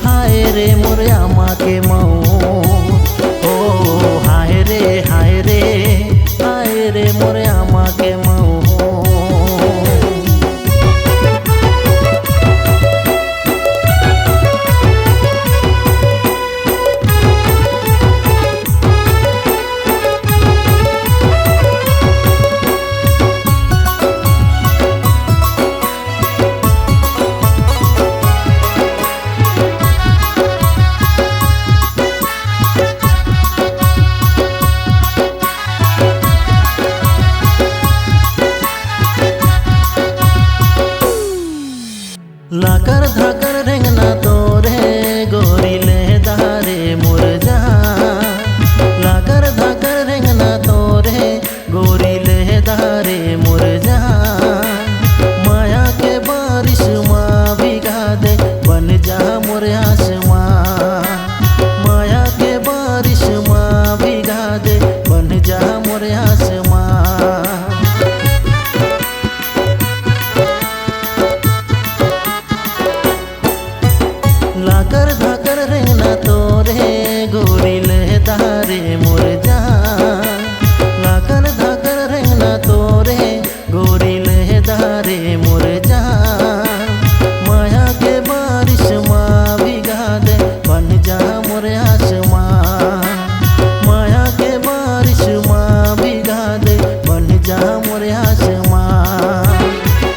हाय रे मोरे आमा के मऊ। ओ हाय रे हाय रे हाय रे मोरे आमा के मऊ। लाकर धाकर रेंगना तोरे गोरी ले दारे मुरझा। लाकर धाकर रेंगना तोरे गोरी ले दारे मुरझा। माया के बारिश माँ भिगा दे बन जा मोरे आसमां। माया के बारिश माँ भिगा दे बन जा मोरे आसमां। लाकर धाकर रेंगना तोरे गोरी ले दारे मुरझा। लाकर धाकर रेंगना तोरे गोरी ले दारे मुरझा। माया के बारिश माँ भिगा दे बन जा मोरे आसमां। माया के बारिश माँ भिगा दे बन जा मोरे आसमां।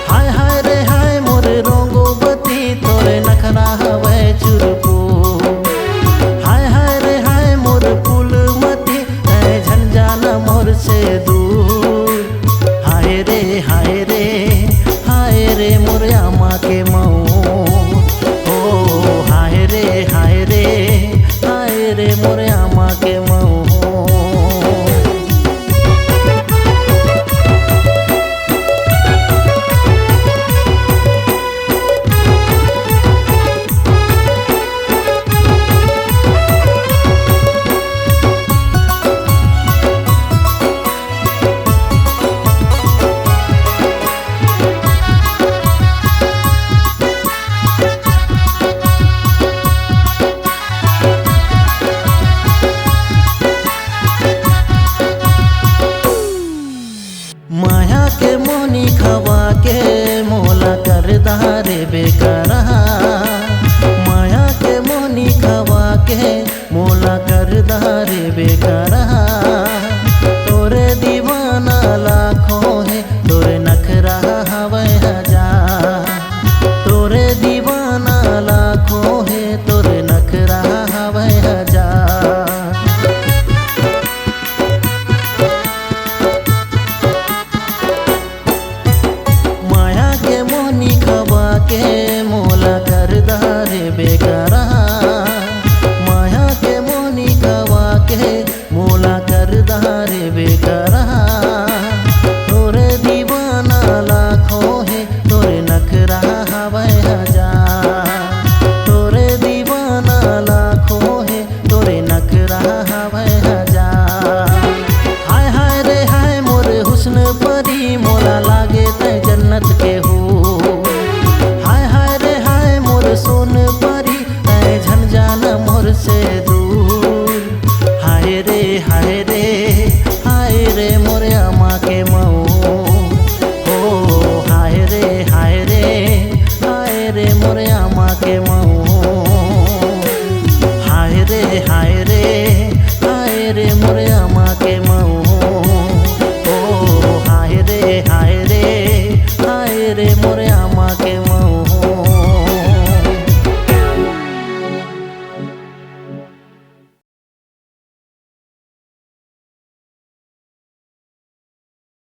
हाय हाय रे हाय मोरे रोंगो बती तोरे नखरा हवे चुरपू। हाय हाय रे हाय मोर फूल मती है झंझाना मोर से दूर। हाय रे हाय रे हाय रे मोरे आमा के मऊ। ओ हाय रे हाय रे हाय रे मोरे आमा के मऊ। माया के मोनी खवा के मोला कर दारे बेकरा। माया के मोनी खवा के मोला कर दारे बेकरा। तोरे दीवाना लाखों है तोरे नखरा हवे हजार। तोरे दीवाना लाखों है तोरे नखरा हवे हजार। के मोला कर दारे बेकरा। माया के मोनी खवा के मोला कर दारे बेकरा। तोरे दीवाना लाखों है तोरे नखरा हवे हजार। तोरे दीवाना लाखों है तोरे नखरा हवे हजार। हाय हाय रे हाय मोरे हुस्न परी मोला लागे तै जन्नत के हो। सोन परी है झंझाना मोर से दूर। हाय रे हाय रे हाय रे।